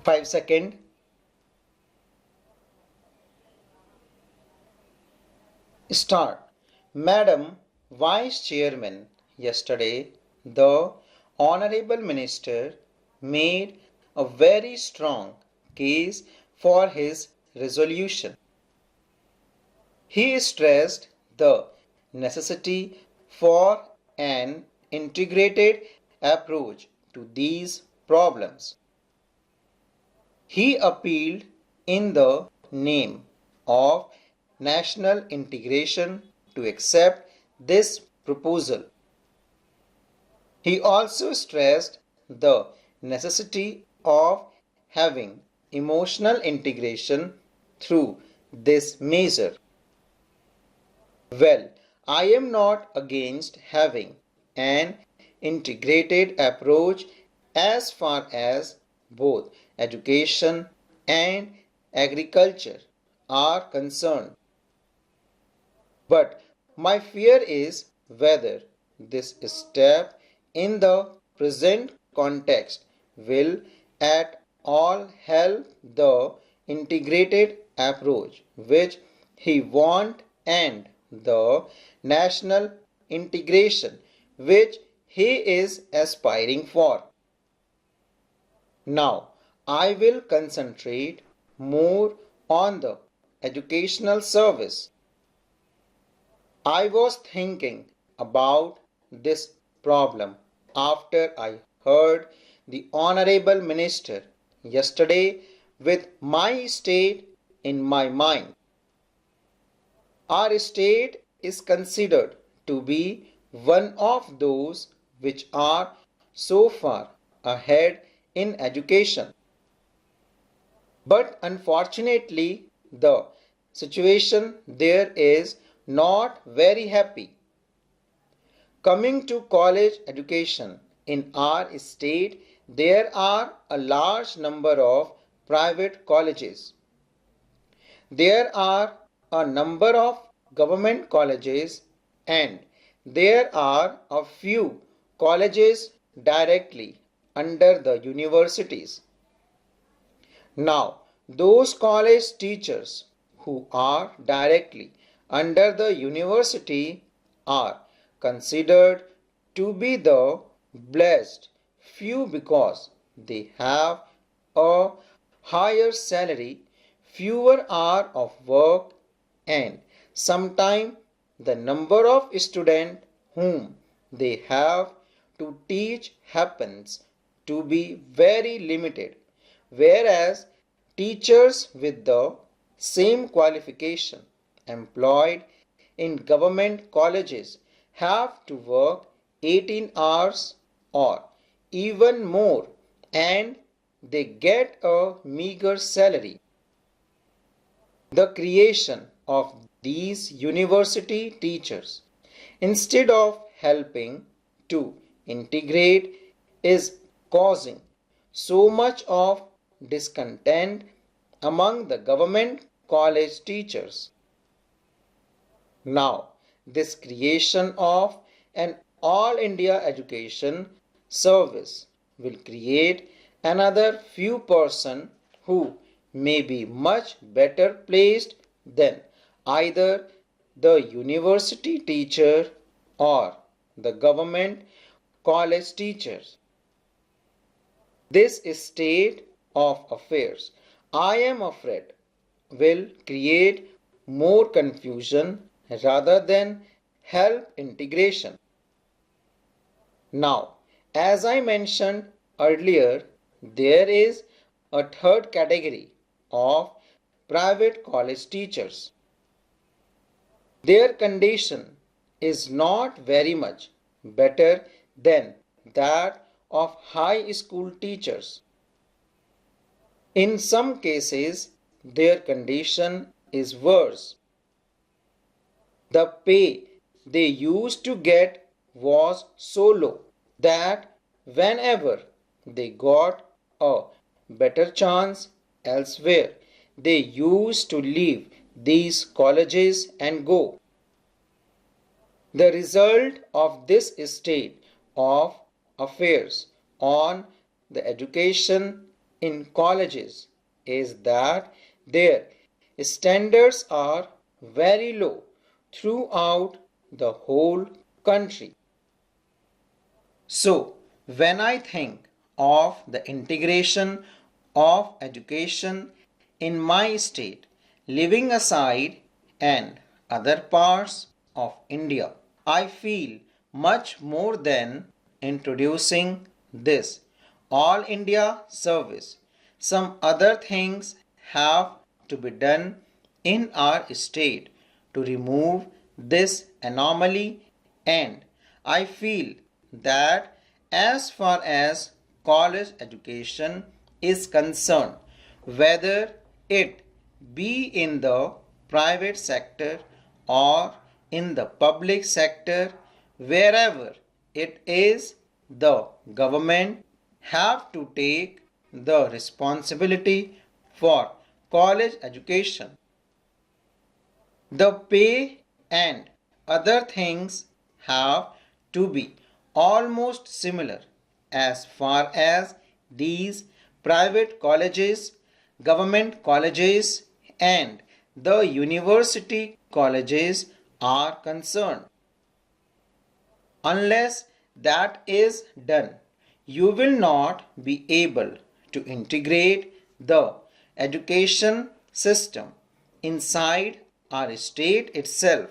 5 seconds. Start. Madam Vice Chairman, yesterday the Honorable Minister made a very strong case for his resolution. He stressed the necessity for an integrated approach to these problems. He appealed in the name of national integration to accept this proposal. He also stressed the necessity of having emotional integration through this measure. Well, I am not against having an integrated approach as far as both education and agriculture are concerned. But my fear is whether this step in the present context will at all help the integrated approach which he wants and the national integration which he is aspiring for. Now, I will concentrate more on the educational service. I was thinking about this problem after I heard the Honorable Minister yesterday with my state in my mind. Our state is considered to be one of those which are so far ahead in education. But unfortunately, the situation there is not very happy. Coming to college education in our state, there are a large number of private colleges. There are a number of government colleges and there are a few colleges directly under the universities. Now, those college teachers who are directly under the university are considered to be the blessed few because they have a higher salary, fewer hours of work, and sometimes the number of students whom they have to teach happens to be very limited, whereas teachers with the same qualification employed in government colleges have to work 18 hours or even more and they get a meager salary. The creation of these university teachers, instead of helping to integrate, is causing so much of discontent among the government college teachers. Now, this creation of an all India education service will create another few person who may be much better placed than either the university teacher or the government college teachers. This state of affairs, I am afraid, will create more confusion rather than help integration. Now, as I mentioned earlier, there is a third category of private college teachers. Their condition is not very much better than that of high school teachers. In some cases, their condition is worse. The pay they used to get was so low that whenever they got a better chance elsewhere, they used to leave these colleges and go. The result of this state of affairs on the education in colleges is that their standards are very low throughout the whole country. So, when I think of the integration of education in my state, leaving aside and other parts of India, I feel much more than introducing this All India service. Some other things have to be done in our state to remove this anomaly, and I feel that as far as college education is concerned, whether it be in the private sector or in the public sector, wherever it is, the government have to take the responsibility for college education. The pay and other things have to be almost similar as far as these private colleges, government colleges, and the university colleges are concerned. Unless that is done, you will not be able to integrate the education system inside our state itself.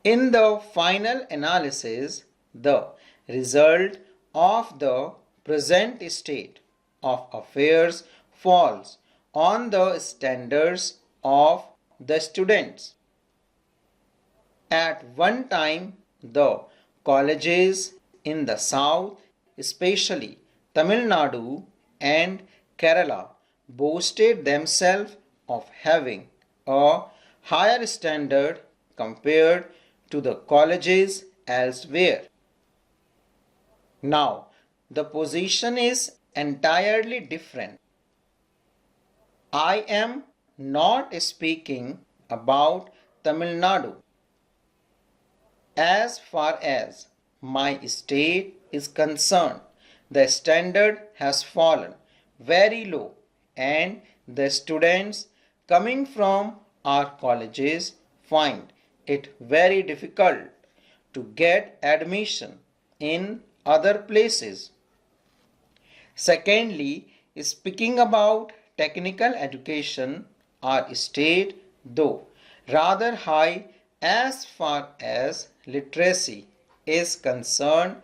In the final analysis, the result of the present state of affairs falls on the standards of the students. At one time, the colleges in the south, especially Tamil Nadu and Kerala, boasted themselves of having a higher standard compared to the colleges elsewhere. Now, the position is entirely different. I am not speaking about Tamil Nadu. As far as my state is concerned, the standard has fallen very low, and the students coming from our colleges find it very difficult to get admission in other places. Secondly, speaking about technical education, our state, though rather high as far as literacy is concerned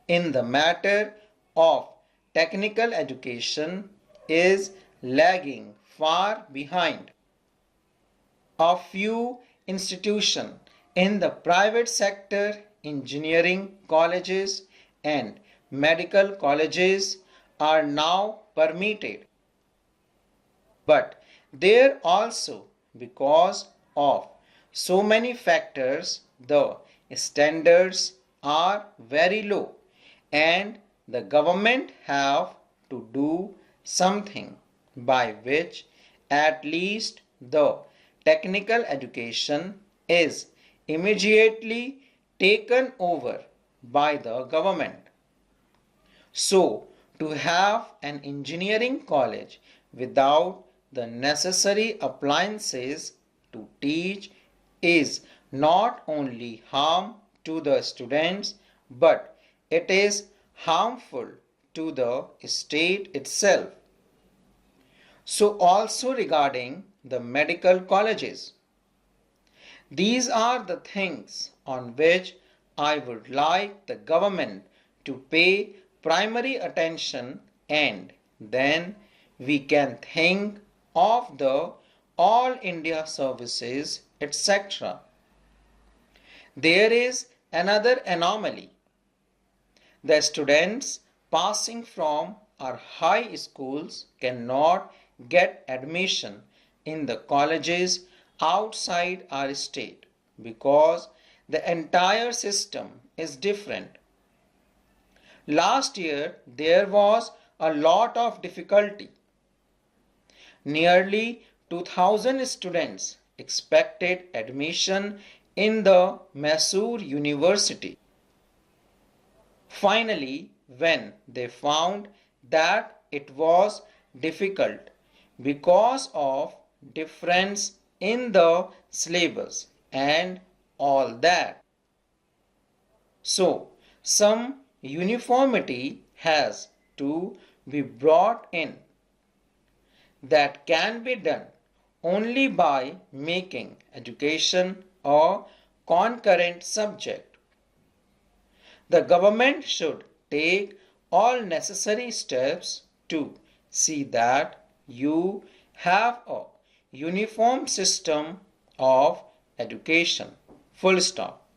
in the matter of technical education, is lagging far behind. A few institutions in the private sector, engineering colleges and medical colleges are now permitted. But there also, because of so many factors, the standards are very low, and the government have to do something by which at least the technical education is immediately taken over by the government. So, to have an engineering college without the necessary appliances to teach is not only harm to the students, but it is harmful to the state itself. So also regarding the medical colleges, these are the things on which I would like the government to pay primary attention, and then we can think of the All India services, etc. There is another anomaly. The students passing from our high schools cannot get admission in the colleges outside our state because the entire system is different. Last year there was a lot of difficulty. Nearly 2000 students expected admission in the Mysore University. Finally, when they found that it was difficult because of difference in the syllabus and all that. So, some uniformity has to be brought in. That can be done only by making education a concurrent subject. The government should take all necessary steps to see that you have a uniform system of education. Full stop.